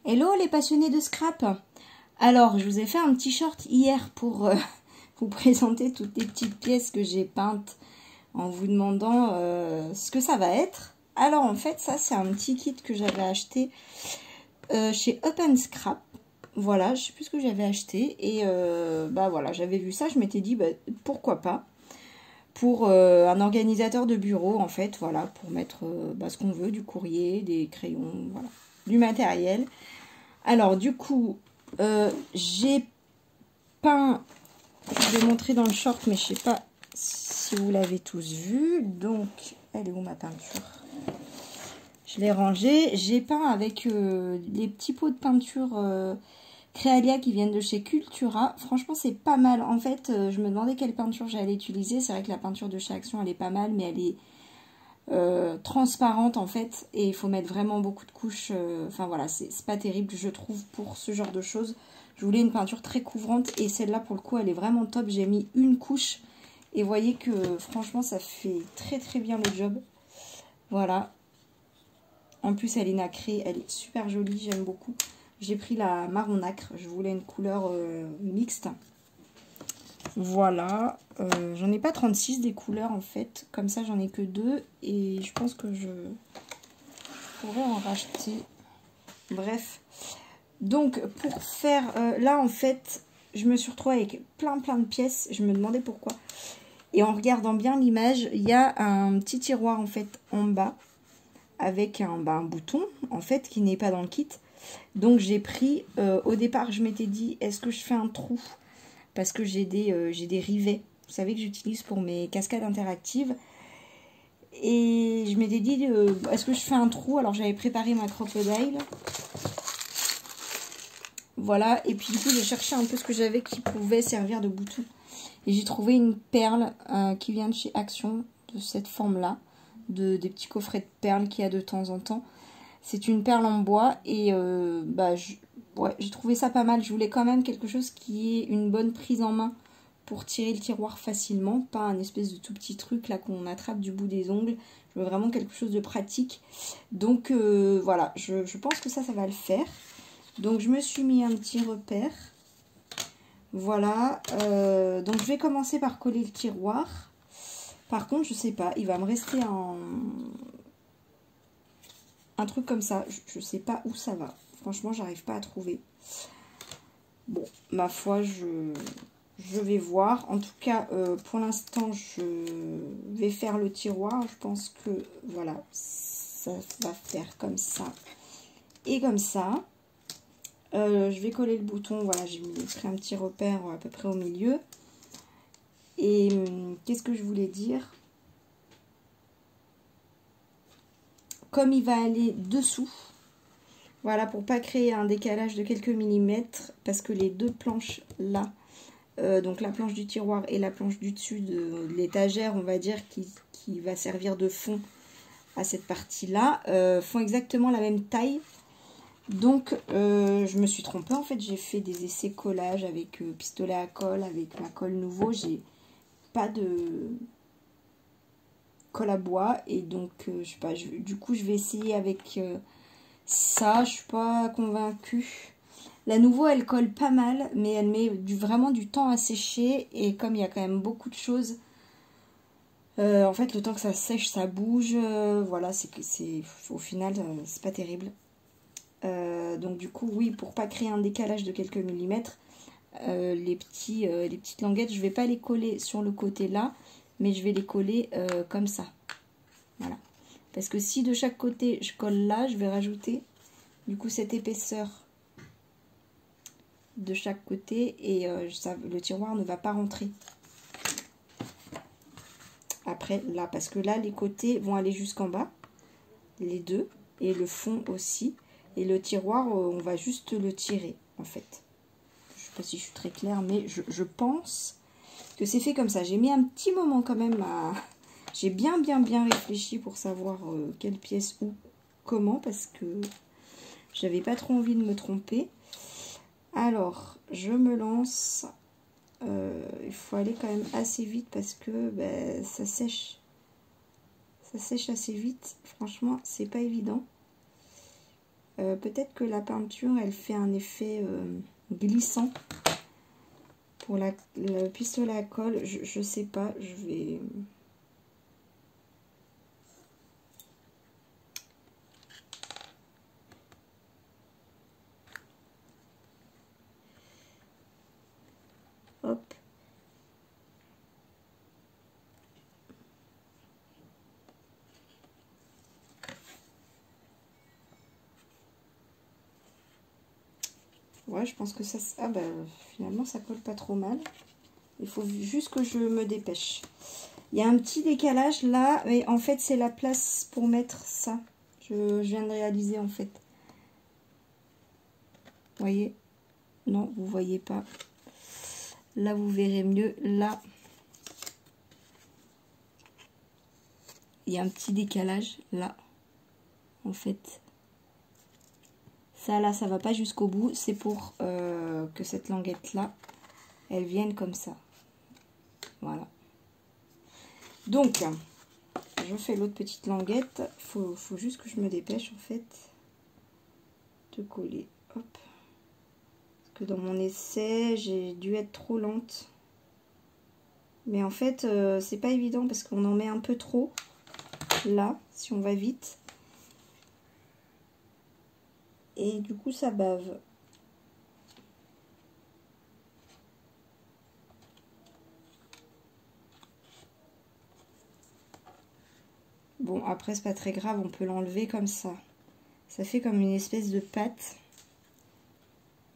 Hello les passionnés de scrap. Alors, je vous ai fait un petit short hier pour vous présenter toutes les petites pièces que j'ai peintes en vous demandant ce que ça va être. Alors en fait, ça c'est un petit kit que j'avais acheté chez Up & Scrap. Voilà, je sais plus ce que j'avais acheté et bah voilà, j'avais vu ça, je m'étais dit bah, pourquoi pas pour un organisateur de bureau en fait, voilà, pour mettre bah, ce qu'on veut, du courrier, des crayons, voilà, du matériel. Alors du coup, j'ai peint, je vais montrer dans le short, mais je sais pas si vous l'avez tous vu. Donc, elle est où ma peinture? Je l'ai rangée. J'ai peint avec les petits pots de peinture Créalia qui viennent de chez Cultura. Franchement, c'est pas mal. En fait, je me demandais quelle peinture j'allais utiliser. C'est vrai que la peinture de chez Action, elle est pas mal, mais elle est transparente en fait. Et il faut mettre vraiment beaucoup de couches. Enfin voilà, c'est pas terrible, je trouve, pour ce genre de choses. Je voulais une peinture très couvrante et celle-là, pour le coup, elle est vraiment top. J'ai mis une couche et vous voyez que franchement, ça fait très très bien le job. Voilà. En plus, elle est nacrée, elle est super jolie, j'aime beaucoup. J'ai pris la marron nacre, je voulais une couleur mixte. Voilà, j'en ai pas 36 des couleurs en fait, comme ça j'en ai que 2 et je pense que je pourrais en racheter. Bref, donc pour faire, là en fait, je me suis retrouvée avec plein de pièces, je me demandais pourquoi. Et en regardant bien l'image, il y a un petit tiroir en fait en bas avec un bouton en fait qui n'est pas dans le kit. Donc j'ai pris, au départ je m'étais dit est-ce que je fais un trou parce que j'ai des rivets, vous savez, que j'utilise pour mes cascades interactives. Et je m'étais dit est-ce que je fais un trou, alors j'avais préparé ma crocodile. Voilà, et puis du coup j'ai cherché un peu ce que j'avais qui pouvait servir de bouton. Et j'ai trouvé une perle qui vient de chez Action, de cette forme-là, des petits coffrets de perles qu'il y a de temps en temps. C'est une perle en bois et bah, j'ai trouvé ça pas mal. Je voulais quand même quelque chose qui ait une bonne prise en main pour tirer le tiroir facilement. Pas un espèce de tout petit truc là qu'on attrape du bout des ongles. Je veux vraiment quelque chose de pratique. Donc voilà, je pense que ça va le faire. Donc je me suis mis un petit repère. Voilà, donc je vais commencer par coller le tiroir. Par contre, je sais pas, il va me rester un truc comme ça. Je sais pas où ça va. Franchement, j'arrive pas à trouver. Bon, ma foi, je vais voir. En tout cas, pour l'instant, je vais faire le tiroir. Je pense que, voilà, ça va faire comme ça et comme ça. Je vais coller le bouton. Voilà, j'ai pris un petit repère à peu près au milieu. Et qu'est-ce que je voulais dire? Comme il va aller dessous, voilà, pour pas créer un décalage de quelques millimètres, parce que les deux planches là, donc la planche du tiroir et la planche du dessus de l'étagère, on va dire, qui va servir de fond à cette partie-là, font exactement la même taille. Donc je me suis trompée, en fait, j'ai fait des essais collage avec pistolet à colle, avec ma colle nouveau, j'ai pas de colle à bois et donc je sais pas, du coup je vais essayer avec ça. Je suis pas convaincue. La nouveau elle colle pas mal, mais elle met vraiment du temps à sécher et comme il y a quand même beaucoup de choses, en fait le temps que ça sèche ça bouge, voilà, c'est au final c'est pas terrible. Donc du coup oui, pour pas créer un décalage de quelques millimètres, les petites languettes, je vais pas les coller sur le côté là, mais je vais les coller comme ça. Voilà. Parce que si de chaque côté je colle là, je vais rajouter du coup cette épaisseur de chaque côté et le tiroir ne va pas rentrer. Après là, parce que là les côtés vont aller jusqu'en bas, les deux, et le fond aussi. Et le tiroir, on va juste le tirer en fait. Je sais pas si je suis très claire, mais je pense que c'est fait comme ça. J'ai mis un petit moment quand même à... J'ai bien réfléchi pour savoir quelle pièce où, comment, parce que j'avais pas trop envie de me tromper. Alors, je me lance. Il faut aller quand même assez vite parce que ça sèche. Ça sèche assez vite. Franchement, c'est pas évident. peut-être que la peinture, elle fait un effet glissant. Pour le pistolet à colle, je sais pas, je vais... Hop. Ouais, je pense que ça... Ah bah, finalement, ça colle pas trop mal. Il faut juste que je me dépêche. Il y a un petit décalage là, mais en fait, c'est la place pour mettre ça. Je viens de réaliser, en fait. Vous voyez? Non, vous voyez pas. Là, vous verrez mieux. Là, il y a un petit décalage, là. En fait... Ça, là, ça va pas jusqu'au bout. C'est pour que cette languette-là, elle vienne comme ça. Voilà. Donc, je fais l'autre petite languette. Faut juste que je me dépêche, en fait, de coller. Hop. Parce que dans mon essai, j'ai dû être trop lente. Mais en fait, c'est pas évident parce qu'on en met un peu trop. Là, si on va vite. Et du coup, ça bave. Bon, après, c'est pas très grave, on peut l'enlever comme ça. Ça fait comme une espèce de pâte.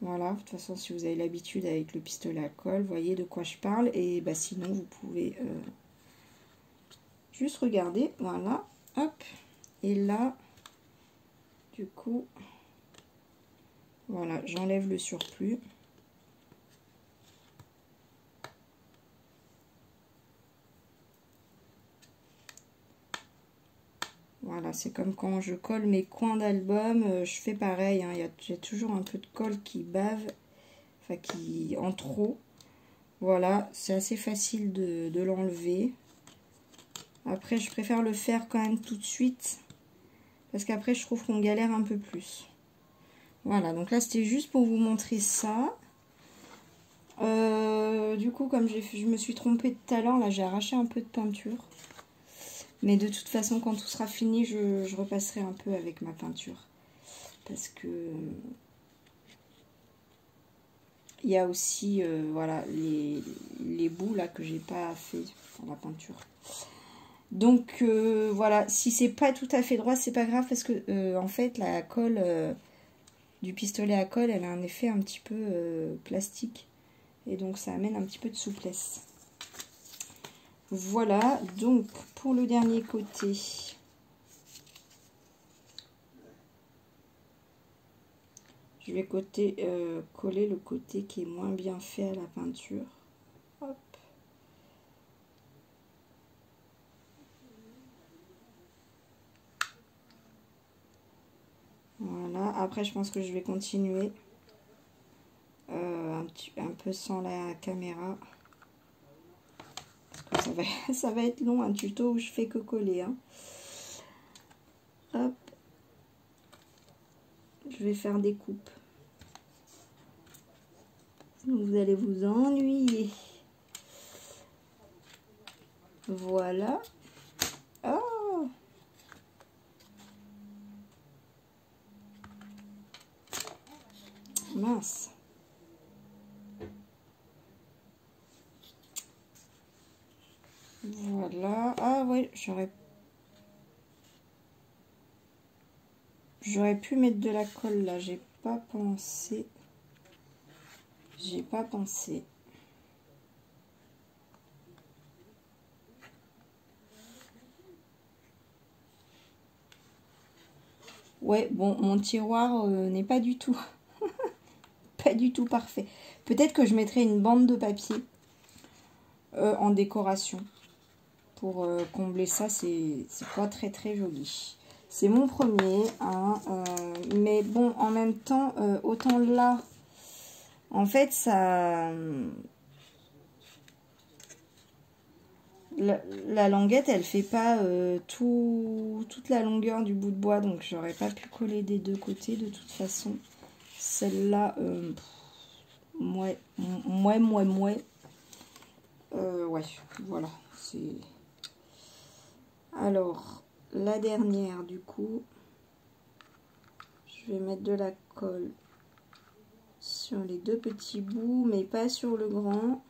Voilà, de toute façon, si vous avez l'habitude avec le pistolet à colle, vous voyez de quoi je parle. Et bah, sinon, vous pouvez juste regarder. Voilà, hop. Et là, du coup, voilà, j'enlève le surplus. Voilà, c'est comme quand je colle mes coins d'album, je fais pareil, hein, il y a toujours un peu de colle qui bave, enfin qui en trop. Voilà, c'est assez facile de l'enlever. Après, je préfère le faire quand même tout de suite, parce qu'après, je trouve qu'on galère un peu plus. Voilà, donc là, c'était juste pour vous montrer ça. Du coup, comme je me suis trompée tout à l'heure, là, j'ai arraché un peu de peinture. Mais de toute façon, quand tout sera fini, je repasserai un peu avec ma peinture. Parce que il y a aussi voilà, les bouts là que j'ai pas fait pour la peinture. Donc voilà, si c'est pas tout à fait droit, c'est pas grave parce que en fait la colle du pistolet à colle, elle a un effet un petit peu plastique. Et donc ça amène un petit peu de souplesse. Voilà, donc pour le dernier côté, je vais coller le côté qui est moins bien fait à la peinture. Hop. Voilà, après je pense que je vais continuer un peu sans la caméra. Parce que ça va être long, un tuto où je fais que coller. Hein. Hop. Je vais faire des coupes. Vous allez vous ennuyer. Voilà. Oh! Mince. Voilà. Ah ouais, j'aurais pu mettre de la colle là. J'ai pas pensé. J'ai pas pensé. Ouais, bon, mon tiroir n'est pas du tout pas du tout parfait. Peut-être que je mettrai une bande de papier en décoration pour combler ça. C'est pas très très joli. C'est mon premier, hein, mais bon, en même temps, autant là, en fait, ça... La languette, elle fait pas toute la longueur du bout de bois, donc j'aurais pas pu coller des deux côtés de toute façon. Celle-là, ouais, ouais, voilà, c'est... Alors, la dernière, du coup, je vais mettre de la colle sur les deux petits bouts, mais pas sur le grand.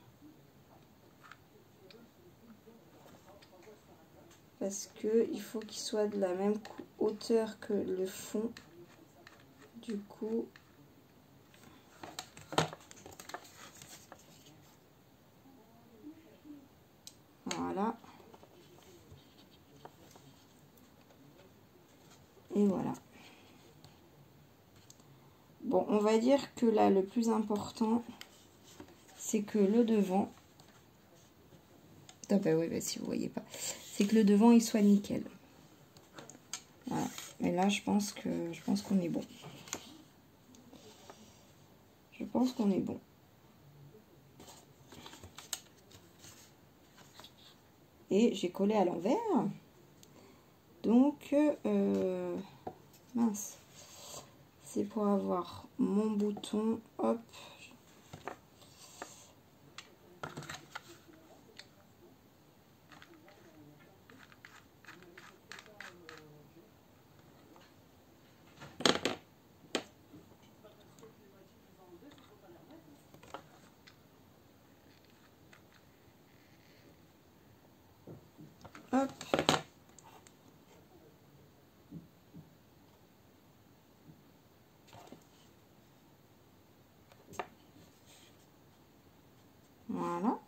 Parce que il faut qu'il soit de la même hauteur que le fond. Du coup, voilà. Et voilà. Bon, on va dire que là, le plus important, c'est que le devant... Ah bah oui, bah si vous voyez pas. C'est que le devant, il soit nickel. Voilà. Et là, je pense qu'on est bon. Je pense qu'on est bon. Et j'ai collé à l'envers. Donc, mince. C'est pour avoir mon bouton. Hop. Hop. Voilà.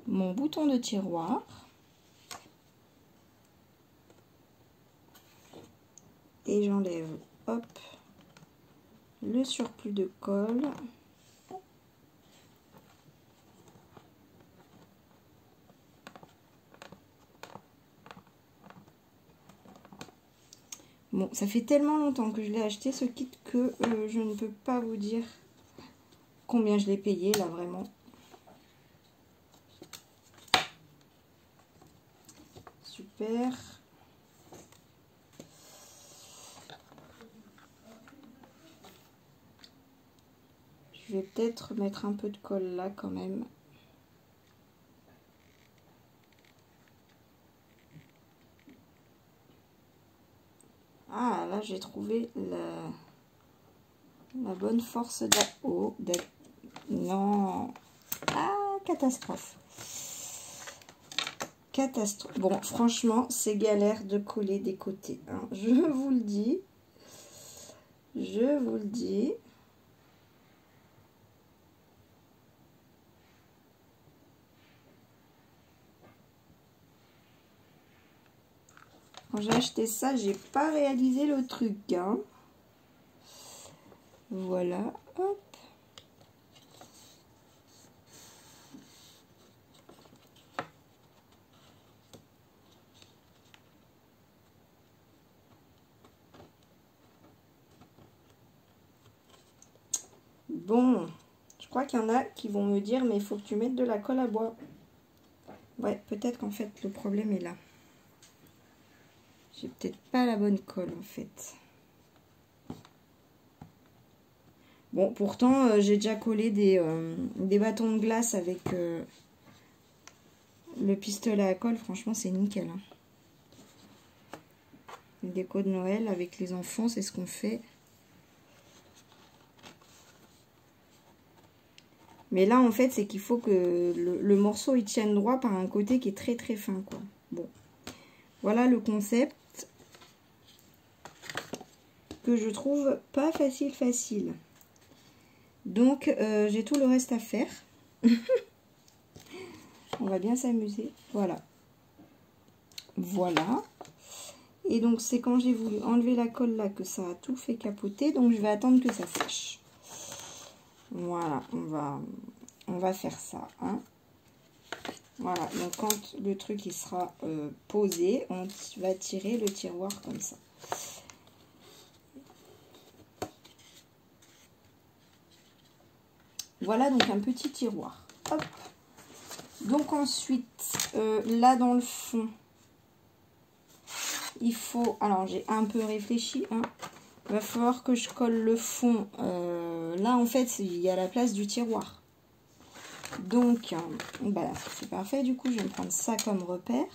Mon bouton de tiroir. Et j'enlève, hop, le surplus de colle. Bon, ça fait tellement longtemps que je l'ai acheté ce kit que je ne peux pas vous dire combien je l'ai payé là vraiment. Super. Je vais peut-être mettre un peu de colle là quand même. Ah, là j'ai trouvé la bonne force d'eau. Non. Ah, catastrophe. Catastrophe. Bon, franchement, c'est galère de coller des côtés, hein. Je vous le dis. Je vous le dis. Quand j'ai acheté ça, j'ai pas réalisé le truc, hein. Voilà, hop. Bon, je crois qu'il y en a qui vont me dire, mais il faut que tu mettes de la colle à bois. Ouais, peut-être qu'en fait, le problème est là. J'ai peut-être pas la bonne colle, en fait. Bon, pourtant, j'ai déjà collé des bâtons de glace avec le pistolet à colle. Franchement, c'est nickel, hein. Une déco de Noël avec les enfants, c'est ce qu'on fait. Mais là, en fait, c'est qu'il faut que le morceau il tienne droit par un côté qui est très très fin, quoi. Bon, voilà le concept que je trouve pas facile. Donc, j'ai tout le reste à faire. On va bien s'amuser. Voilà. Voilà. Et donc, c'est quand j'ai voulu enlever la colle là que ça a tout fait capoter. Donc, je vais attendre que ça sèche. Voilà, on va faire ça, hein. Voilà, donc quand le truc il sera posé, on va tirer le tiroir comme ça. Voilà donc un petit tiroir. Hop. Donc ensuite, là dans le fond, il faut... Alors j'ai un peu réfléchi, hein. Il va falloir que je colle le fond. Là en fait, il y a la place du tiroir. Donc, bah, c'est parfait. Du coup, je vais me prendre ça comme repère.